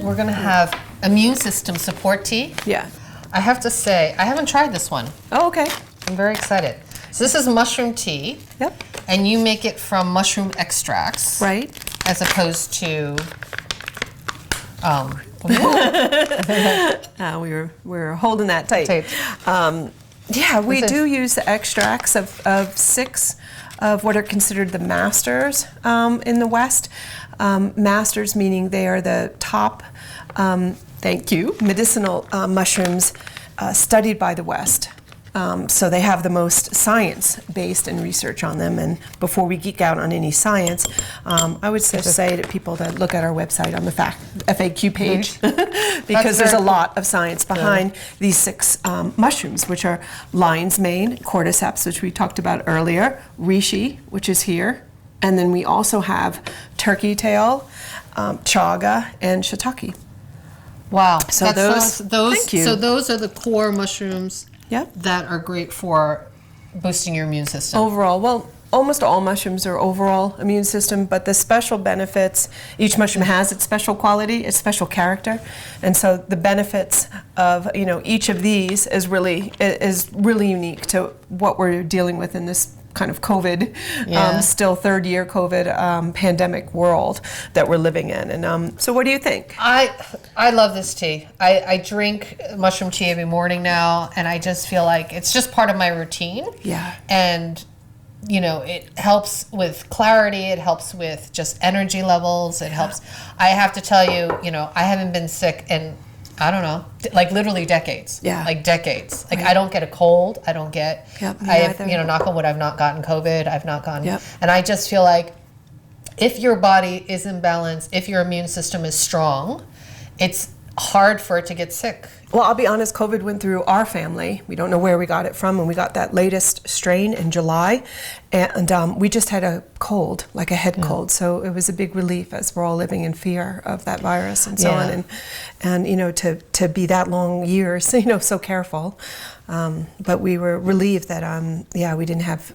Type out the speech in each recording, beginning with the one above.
we're going to have immune system support tea. Yeah. I have to say, I haven't tried this one. Oh, okay. I'm very excited. So this is mushroom tea. Yep. And you make it from mushroom extracts. Right. As opposed to, we were holding that tight. Yeah, we do use the extracts of 6 of what are considered the masters in the West. Masters meaning they are the top, medicinal mushrooms studied by the West. So they have the most science-based and research on them. And before we geek out on any science, I would just say to people to look at our website on the FAQ page, because there's a lot of science behind these 6 mushrooms, which are lion's mane, cordyceps, which we talked about earlier, reishi, which is here, and then we also have turkey tail, chaga, and shiitake. Wow. So thank you. So those are the core mushrooms. Yep. That are great for boosting your immune system. Overall, well, almost all mushrooms are overall immune system, but the special benefits, each mushroom has its special quality, its special character, and so the benefits of each of these is really unique to what we're dealing with in this kind of COVID, still third year COVID pandemic world that we're living in. And so what do you think? I love this tea. I drink mushroom tea every morning now, and I just feel like it's just part of my routine. Yeah. And it helps with clarity, it helps with just energy levels, it helps. I have to tell you, I haven't been sick in, I don't know, like literally decades. Yeah. Like decades. Like I don't get a cold. I don't get, me I have, either. knock on wood, I've not gotten COVID. I've not gotten, Yep. and I just feel like if your body is in balance, if your immune system is strong, it's hard for it to get sick. Well, I'll be honest, COVID went through our family. We don't know where we got it from, and we got that latest strain in July, and we just had a cold, like a head cold, so it was a big relief as we're all living in fear of that virus and so on, and to be that long years, so careful, but we were relieved that, we didn't have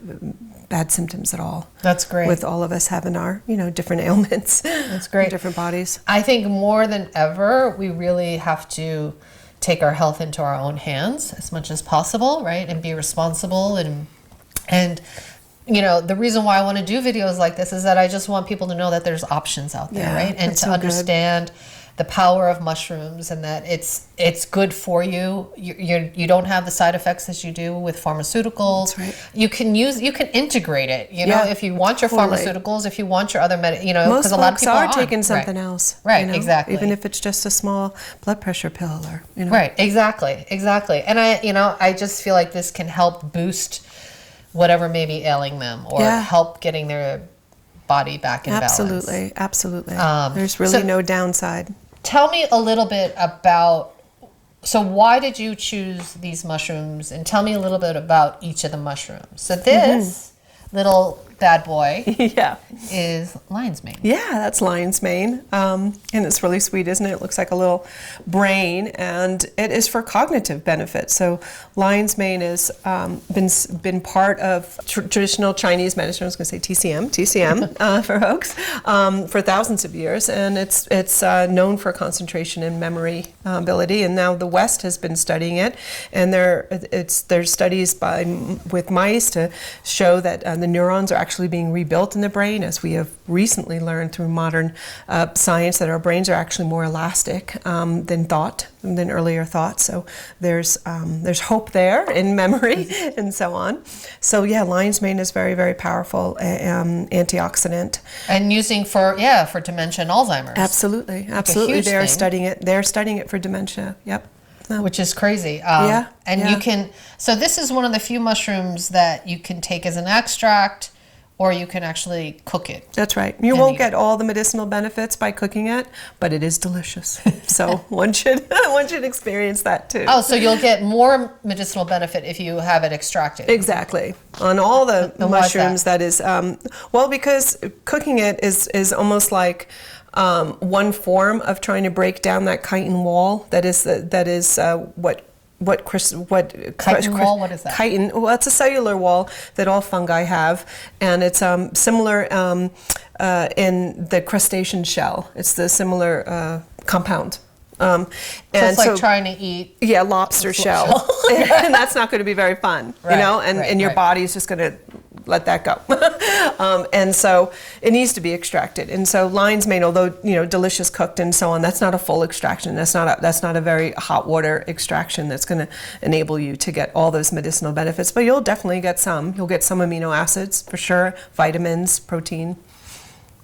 bad symptoms at all. That's great. With all of us having our, different ailments. That's great. Different bodies. I think more than ever, we really have to take our health into our own hands as much as possible, right? And be responsible. And the reason why I want to do videos like this is that I just want people to know that there's options out there, right? And to understand the power of mushrooms, and that it's good for you. You don't have the side effects as you do with pharmaceuticals. That's right. You can integrate it. If you want your pharmaceuticals, if you want your other most because a lot of people are taking something else. Right, exactly. Even if it's just a small blood pressure pill, or Right, exactly. And I just feel like this can help boost whatever may be ailing them, or help getting their body back in balance. Absolutely. There's really no downside. Tell me a little bit about, so why did you choose these mushrooms? And tell me a little bit about each of the mushrooms. So this little bad boy is lion's mane. Yeah, that's lion's mane. And it's really sweet, isn't it? It looks like a little brain, and it is for cognitive benefit. So lion's mane has been part of traditional Chinese medicine. I was going to say TCM for folks, for thousands of years. And it's known for concentration and memory ability. And now the West has been studying it. And there's studies with mice to show that the neurons are actually being rebuilt in the brain, as we have recently learned through modern science that our brains are actually more elastic than earlier thought. So there's hope there in memory and so on. So lion's mane is very, very powerful antioxidant. And using for dementia and Alzheimer's. Absolutely. They're studying it. They're studying it for dementia. Yep. Which is crazy. You can, so this is one of the few mushrooms that you can take as an extract, or you can actually cook it. That's right. You won't get all the medicinal benefits by cooking it, but it is delicious. So one should experience that too. Oh, so you'll get more medicinal benefit if you have it extracted. Exactly. On all the mushrooms, that is, because cooking it is almost like one form of trying to break down that chitin wall. That is chitin wall? What is that? Chitin. Well, it's a cellular wall that all fungi have, and it's similar in the crustacean shell. It's the similar compound And So it's like trying to eat. Yeah, lobster shell. And that's not going to be very fun, you know, and your body is just going to let that go. And so it needs to be extracted. And so lion's mane, although, you know, delicious cooked and so on, that's not a full extraction. That's not a very hot water extraction that's going to enable you to get all those medicinal benefits. But you'll definitely get some. You'll get some amino acids for sure, vitamins, protein.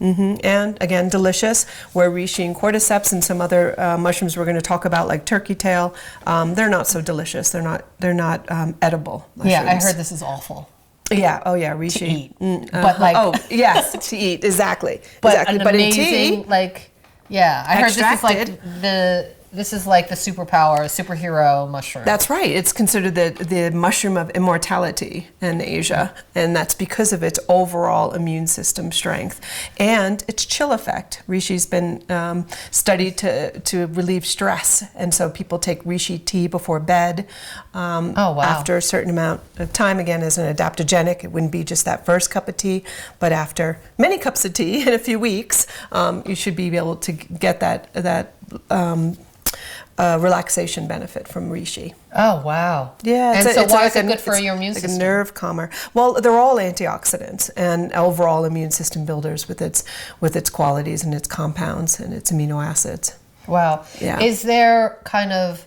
And again, delicious. Where reishi and cordyceps and some other mushrooms we're going to talk about, like turkey tail, they're not so delicious. They're not edible mushrooms. Yeah, I heard this is awful. Yeah. Oh, yeah. Reishi. To eat. But like. Oh, yes. To eat. Exactly. But exactly. An but amazing, in tea, like, yeah. I heard extracted. this is like the superhero mushroom. That's right. It's considered the mushroom of immortality in Asia, and that's because of its overall immune system strength and its chill effect. Rishi's been studied to relieve stress, and so people take reishi tea before bed. After a certain amount of time, again, as an adaptogenic. It wouldn't be just that first cup of tea, but after many cups of tea in a few weeks, you should be able to get that relaxation benefit from reishi. Oh, wow. Yeah. And so why is it good for your immune system? Like a nerve calmer. Well, they're all antioxidants and overall immune system builders with its qualities and its compounds and its amino acids. Wow. Yeah. Is there kind of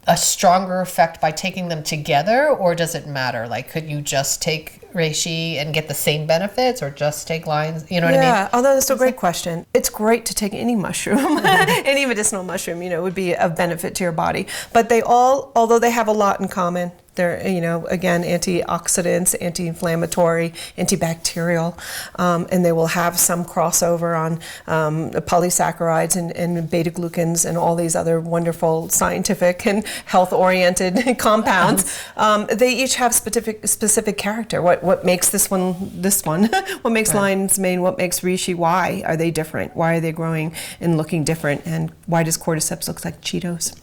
a stronger effect by taking them together, or does it matter? Like, could you just take reishi and get the same benefits, or just take lion's? You know what I mean? Yeah. Although that's a great question. It's great to take any mushroom, any medicinal mushroom. You know, would be of benefit to your body. But they all, although they have a lot in common. They're, you know, again, antioxidants, anti-inflammatory, antibacterial, and they will have some crossover on polysaccharides and beta-glucans and all these other wonderful scientific and health-oriented compounds. They each have specific character. What makes this one? What makes lion's mane? What makes reishi? Why are they different? Why are they growing and looking different? And why does cordyceps look like Cheetos?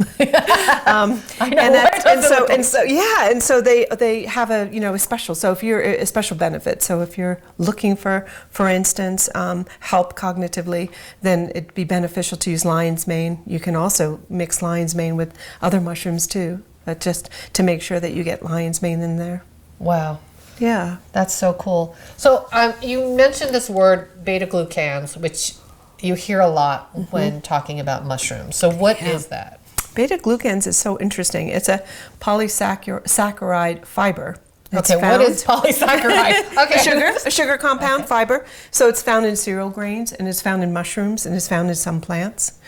I know. And so they have a special. So if you're a special benefit. So if you're looking for instance, help cognitively, then it'd be beneficial to use lion's mane. You can also mix lion's mane with other mushrooms too, but just to make sure that you get lion's mane in there. Wow. Yeah. That's so cool. So you mentioned this word beta-glucans, which you hear a lot when talking about mushrooms. So what is that? Beta-glucans is so interesting. It's a polysaccharide fiber. What is polysaccharide? Okay. A sugar compound, fiber. So it's found in cereal grains, and it's found in mushrooms, and it's found in some plants.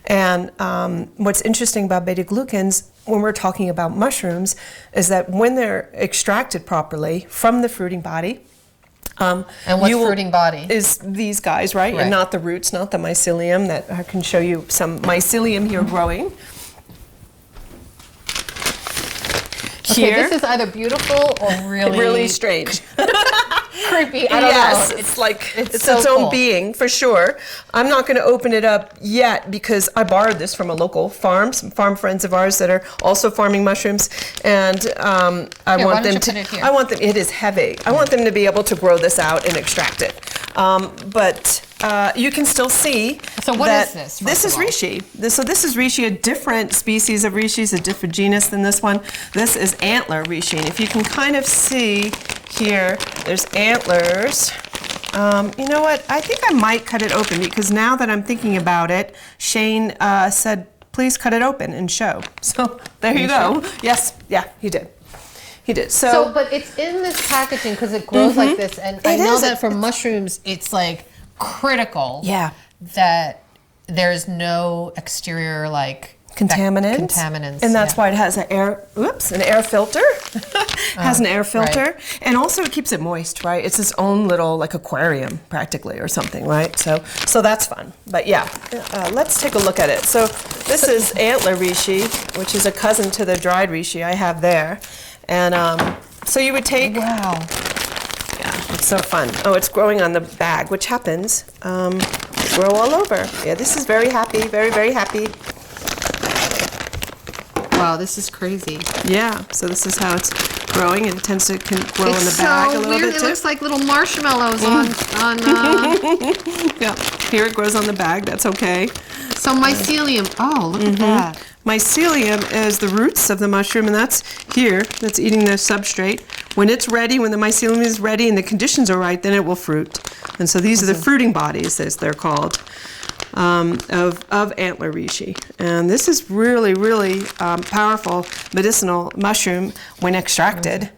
And what's interesting about beta-glucans, when we're talking about mushrooms, is that when they're extracted properly from the fruiting body, and what's fruiting body? Is these guys, right? And not the roots, not the mycelium. That I can show you some mycelium here growing. Okay, this is either beautiful or really strange. Creepy. I don't know. It's like it's so its own cool. being for sure. I'm not going to open it up yet because I borrowed this from a local farm, some farm friends of ours that are also farming mushrooms, and I want them to. I want them. It is heavy. I want them to be able to grow this out and extract it. But you can still see. So what is this? This is reishi. This is reishi, a different species of reishi, is a different genus than this one. This is antler reishi, and if you can kind of see here, there's antlers. You know what? I think I might cut it open because now that I'm thinking about it, Shane said, "Please cut it open and show." So there you go. Sure? Yes. Yeah, he did. He did. So, but it's in this packaging because it grows like this, and I know that for mushrooms, it's like critical that there's no exterior contaminants, and that's why it has an air filter. Has an air filter, and also it keeps it moist, right? It's its own little like aquarium practically or something, right? So that's fun. But yeah, let's take a look at it. So this is antler reishi, which is a cousin to the dried reishi I have there, and so you would take. Wow. Yeah, it's so fun. Oh, it's growing on the bag, which happens. Grow all over. Yeah, this is very happy, very, very happy. Wow, this is crazy. Yeah, so this is how it's growing, and it tends to grow in the bag a little bit too. It looks like little marshmallows on Yeah. Here it grows on the bag. That's okay. So mycelium. Oh, look at that. Mycelium is the roots of the mushroom, and that's here. That's eating the substrate. When it's ready, when the mycelium is ready and the conditions are right, then it will fruit. And so these are the fruiting bodies, as they're called, of antler reishi. And this is really, really powerful medicinal mushroom when extracted.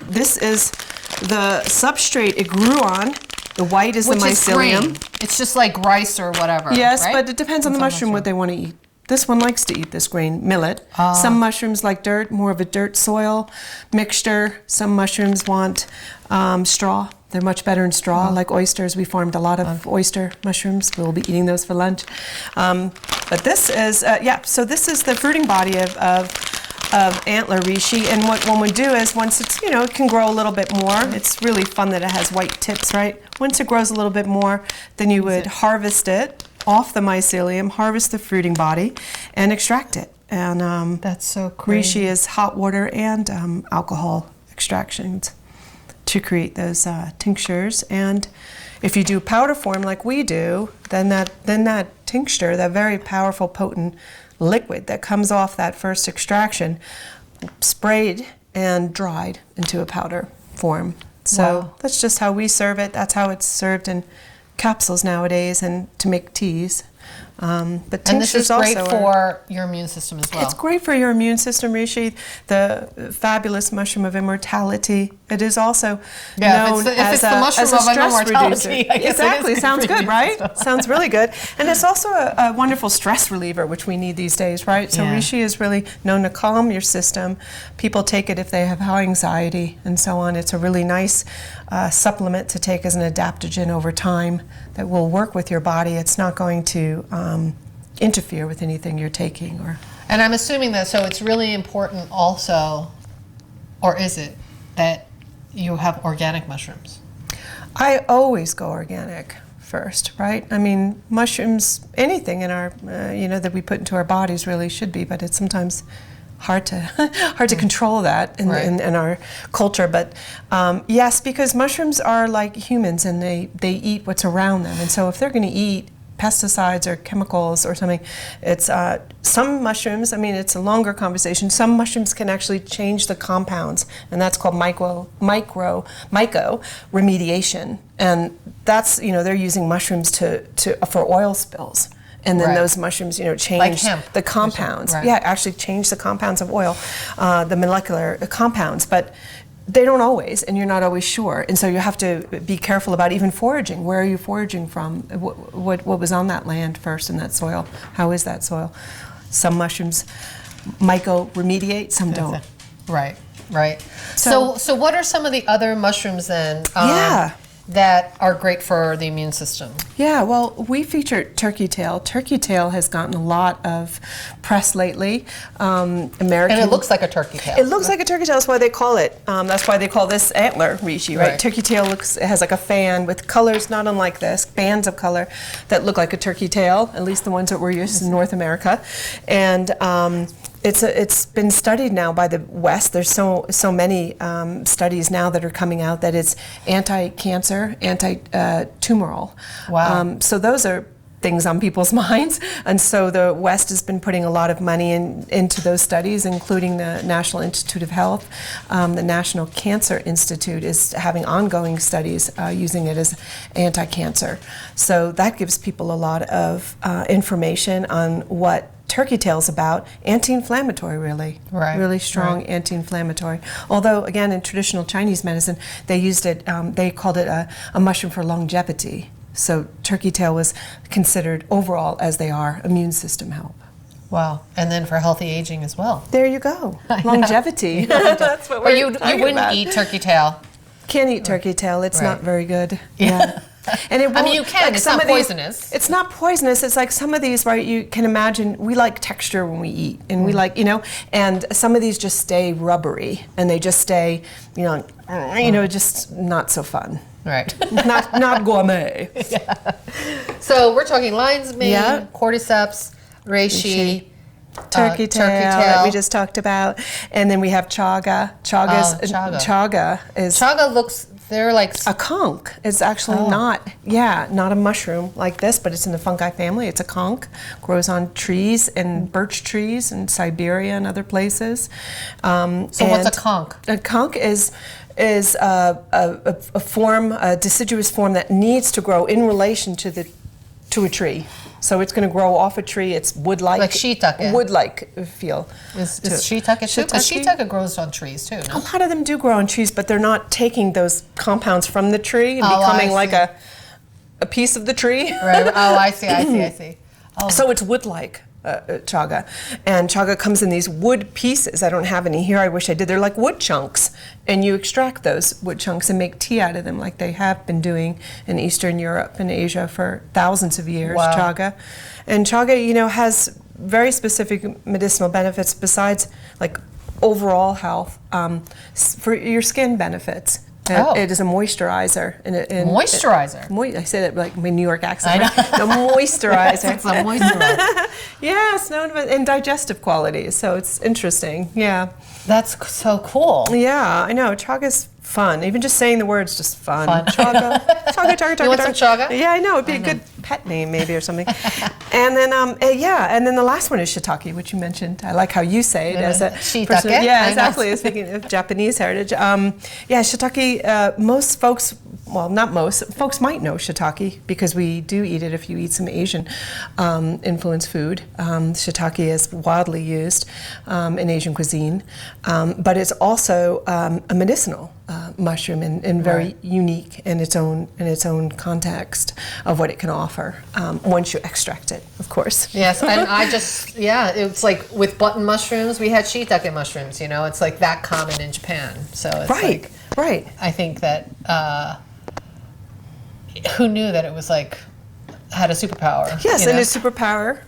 This is the substrate it grew on. The white is Which the mycelium. Is green. It's just like rice or whatever. Yes, right? but it depends on the mushroom what they want to eat. This one likes to eat this grain, millet. Some mushrooms like dirt, more of a dirt soil mixture. Some mushrooms want straw. They're much better in straw, like oysters. We farmed a lot of oyster mushrooms. We'll be eating those for lunch. But this is, so this is the fruiting body of antler reishi. And what one would do is once it's, it can grow a little bit more. It's really fun that it has white tips, right? Once it grows a little bit more, then you would harvest it off the mycelium, harvest the fruiting body, and extract it. And that's so crazy. Reishi is hot water and alcohol extractions to create those tinctures. And if you do powder form like we do, then that tincture, that very powerful, potent liquid that comes off that first extraction, sprayed and dried into a powder form. So that's just how we serve it. That's how it's served in capsules nowadays and to make teas. But and this is great also for your immune system as well. It's great for your immune system, Reishi. The fabulous mushroom of immortality. It is also known as a stress reducer. Exactly. Sounds good, right? Sounds really good. And it's also a wonderful stress reliever, which we need these days, right? So Reishi is really known to calm your system. People take it if they have high anxiety and so on. It's a really nice supplement to take as an adaptogen over time that will work with your body. It's not going to interfere with anything you're taking. And I'm assuming that, so it's really important also, or is it, that you have organic mushrooms? I always go organic first, right? I mean, mushrooms, anything in our, that we put into our bodies really should be, but it's sometimes hard to control that in our culture. But yes, because mushrooms are like humans and they eat what's around them. And so if they're going to eat pesticides or chemicals or something, it's some mushrooms, it's a longer conversation, some mushrooms can actually change the compounds, and that's called myco remediation. And that's, they're using mushrooms for oil spills. And then those mushrooms, change the compounds. Actually change the compounds of oil, the molecular compounds. But they don't always, and you're not always sure. And so you have to be careful about even foraging. Where are you foraging from? What was on that land first in that soil? How is that soil? Some mushrooms myco-remediate, some don't. Right. So what are some of the other mushrooms then that are great for the immune system? Yeah, well, we featured turkey tail. Turkey tail has gotten a lot of press lately. And it looks like a turkey tail. It looks like a turkey tail. That's why they call it. That's why they call this antler reishi, right? Turkey tail has like a fan with colors not unlike this, bands of color that look like a turkey tail, at least the ones that we're used in North America. And it's been studied now by the West. There's so many studies now that are coming out that it's anti-cancer, anti-tumoral. Wow. So those are things on people's minds, and so the West has been putting a lot of money into those studies, including the National Institute of Health. The National Cancer Institute is having ongoing studies using it as anti-cancer. So that gives people a lot of information on what turkey tail's about. Anti-inflammatory, really strong anti-inflammatory. Although again, in traditional Chinese medicine, they used it. They called it a mushroom for longevity. So turkey tail was considered overall, as they are, immune system help. Wow, and then for healthy aging as well. There you go, longevity. That's what you wouldn't eat turkey tail. Can't eat turkey tail. It's not very good. Yeah. And it won't, you can. It's not poisonous. It's not poisonous. It's like some of these, right? You can imagine we like texture when we eat, and we like, and some of these just stay rubbery, and they just stay, just not so fun. Right. not gourmet. Yeah. So we're talking lion's mane, cordyceps, reishi, turkey tail that we just talked about, and then we have chaga. Chaga looks They're like A conch is actually not a mushroom like this, but it's in the fungi family. It's a conch, grows on trees and birch trees in Siberia and other places. So what's a conch? A conch is a form, a deciduous form that needs to grow in relation to a tree. So it's going to grow off a tree. It's wood-like. Like shiitake. Wood-like feel. Is shiitake too? Because shiitake grows on trees too, no? A lot of them do grow on trees, but they're not taking those compounds from the tree and becoming like a piece of the tree. Right. Oh, I see. Oh. So it's wood-like. Chaga, and chaga comes in these wood pieces. I don't have any here. I wish I did. They're like wood chunks, and you extract those wood chunks and make tea out of them, like they have been doing in Eastern Europe and Asia for thousands of years. Wow. Chaga, and chaga, has very specific medicinal benefits besides like overall health, for your skin benefits. It is a moisturizer. Moisturizer? I say that like my New York accent. A moisturizer. It's a moisturizer. Yes, and digestive qualities. So it's interesting. Yeah. That's so cool. Yeah, I know. Chaga's fun. Even just saying the words, just fun. Chaga. Chaga. You want some chaga? Yeah, I know. It'd be a good pet name maybe or something. And then, and then the last one is shiitake, which you mentioned. I like how you say it as a Shiitake. person. Yeah, exactly. Speaking of Japanese heritage. Shiitake, most folks, well, not most, folks might know shiitake because we do eat it if you eat some Asian influenced food. Shiitake is widely used in Asian cuisine, but it's also a medicinal mushroom and very unique in its own context of what it can offer once you extract it, of course. Yes, and it's like with button mushrooms, we had shiitake mushrooms, it's like that common in Japan. So it's right. I think that, who knew that it was like, had a superpower? Yes, and its superpower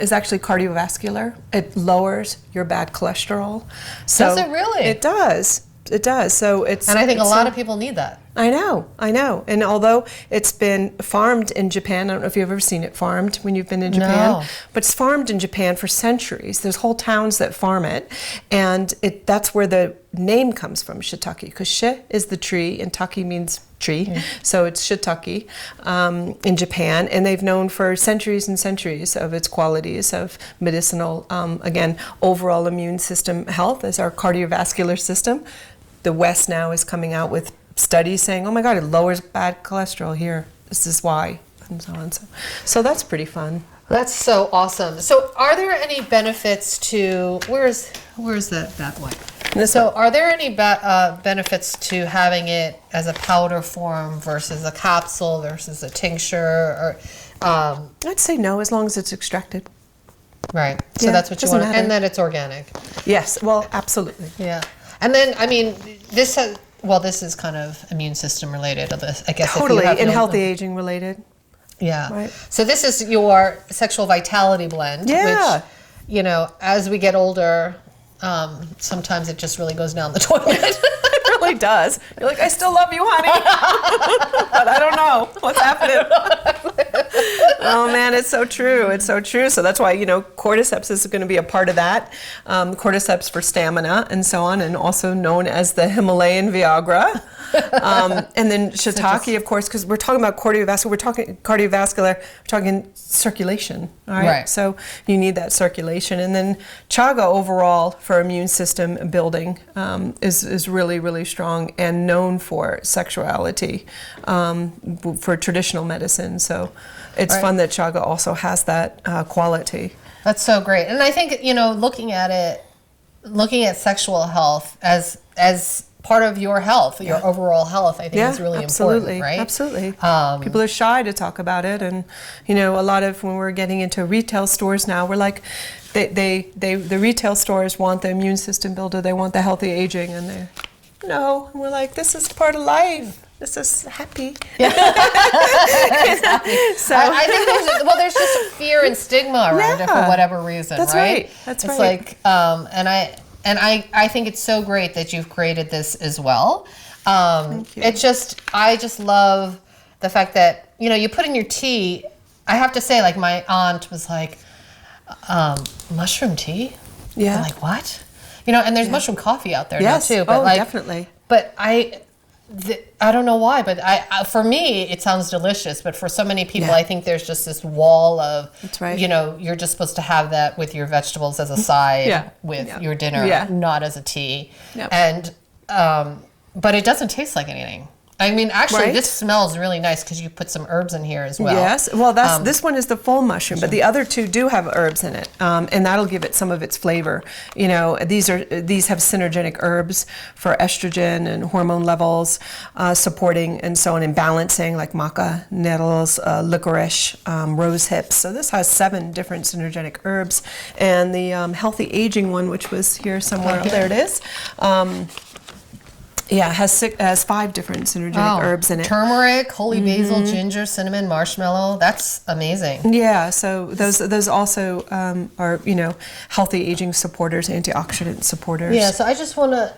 is actually cardiovascular. It lowers your bad cholesterol. So does it really? It does. It does. So it's. And I think a lot of people need that. I know. And although it's been farmed in Japan, I don't know if you've ever seen it farmed when you've been in Japan, but it's farmed in Japan for centuries. There's whole towns that farm it, and that's where the name comes from, shiitake, because shi is the tree and take means tree, so it's shiitake in Japan, and they've known for centuries and centuries of its qualities of medicinal, again, overall immune system health as our cardiovascular system. The West now is coming out with studies saying, oh my God, it lowers bad cholesterol here. This is why, and so on. So that's pretty fun. That's so awesome. So are there any benefits to, where's that one? So are there any benefits to having it as a powder form versus a capsule versus a tincture? Or I'd say no, as long as it's extracted. Right. So that's what you want. And then it's organic. Yes. Well, absolutely. Yeah. And then, I mean, this is kind of immune system related, I guess. Totally, and healthy aging related. Yeah. Right. So this is your sexual vitality blend. Yeah. Which, as we get older, sometimes it just really goes down the toilet. It really does. You're like, I still love you, honey. But I don't know what's happening. Oh man, it's so true. It's so true. So that's why, cordyceps is going to be a part of that. Cordyceps for stamina and so on, and also known as the Himalayan Viagra. And then shiitake, of course, because we're talking about cardiovascular, we're talking circulation, all right? So you need that circulation. And then chaga overall for immune system building is really, really strong and known for sexuality for traditional medicine. So it's fun that chaga also has that quality. That's so great. And I think, looking at sexual health as part of your health, your overall health, I think is really important, right? Absolutely. People are shy to talk about it, and a lot of when we're getting into retail stores now, we're like, the retail stores want the immune system builder, they want the healthy aging, and and we're like, this is part of life. This is happy. Yeah. So I think there's just a fear and stigma around it for whatever reason, That's right? That's it's right. It's like, and I think it's so great that you've created this as well. Thank you. I just love the fact that, you put in your tea. I have to say, like, my aunt was like, mushroom tea? Yeah. I'm like, what? And there's mushroom coffee out there now too. But definitely. But I don't know why, but for me, it sounds delicious. But for so many people, Yeah. I think there's just this wall of, That's right. you know, you're just supposed to have that with your vegetables as a side Yeah. with Yeah. your dinner, Yeah. not as a tea. Yep. And, but it doesn't taste like anything. I mean, actually, Right. this smells really nice because you put some herbs in here as well. Yes, well, this one is the full mushroom, but the other two do have herbs in it, and that'll give it some of its flavor. You know, these have synergenic herbs for estrogen and hormone levels, supporting and so on, and balancing, like maca, nettles, licorice, rose hips. So this has 7 different synergenic herbs, and the healthy aging one, which was here somewhere, there it is. Yeah, it has 5 different synergetic herbs in it. Turmeric, holy basil, ginger, cinnamon, marshmallow. That's amazing. Yeah, so those also are, you know, healthy aging supporters, antioxidant supporters. Yeah, so I just want to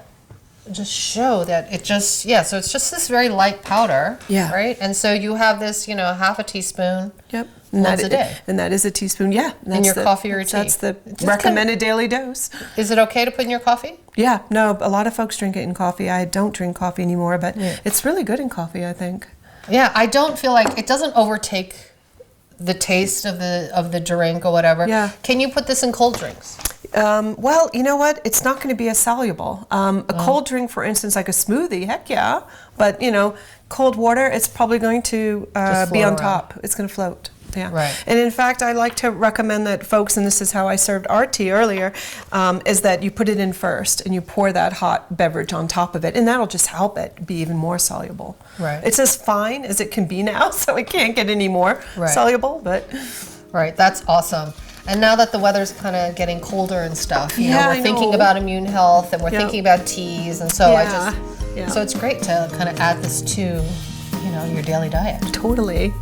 just show that it just, so it's just this very light powder. Yeah. Right? And so you have this, you know, half a teaspoon. Yep. Once a day. And that is a teaspoon, yeah. In your coffee or tea. That's the recommended daily dose. Is it okay to put in your coffee? Yeah, no, a lot of folks drink it in coffee. I don't drink coffee anymore, but it's really good in coffee, I think. Yeah, I don't feel like it doesn't overtake the taste of the drink or whatever. Yeah. Can you put this in cold drinks? Well, you know what? It's not going to be as soluble. A cold drink, for instance, like a smoothie, heck yeah. But, you know, cold water, it's probably going to be on top. It's going to float. Yeah. Right. And in fact, I like to recommend that folks, and this is how I served our tea earlier, is that you put it in first and you pour that hot beverage on top of it, and that'll just help it be even more soluble. Right. It's as fine as it can be now, so it can't get any more soluble, but... Right, that's awesome. And now that the weather's kind of getting colder and stuff, you know, we're thinking about immune health and we're thinking about teas, and so so it's great to kind of add this to, you know, your daily diet. Totally.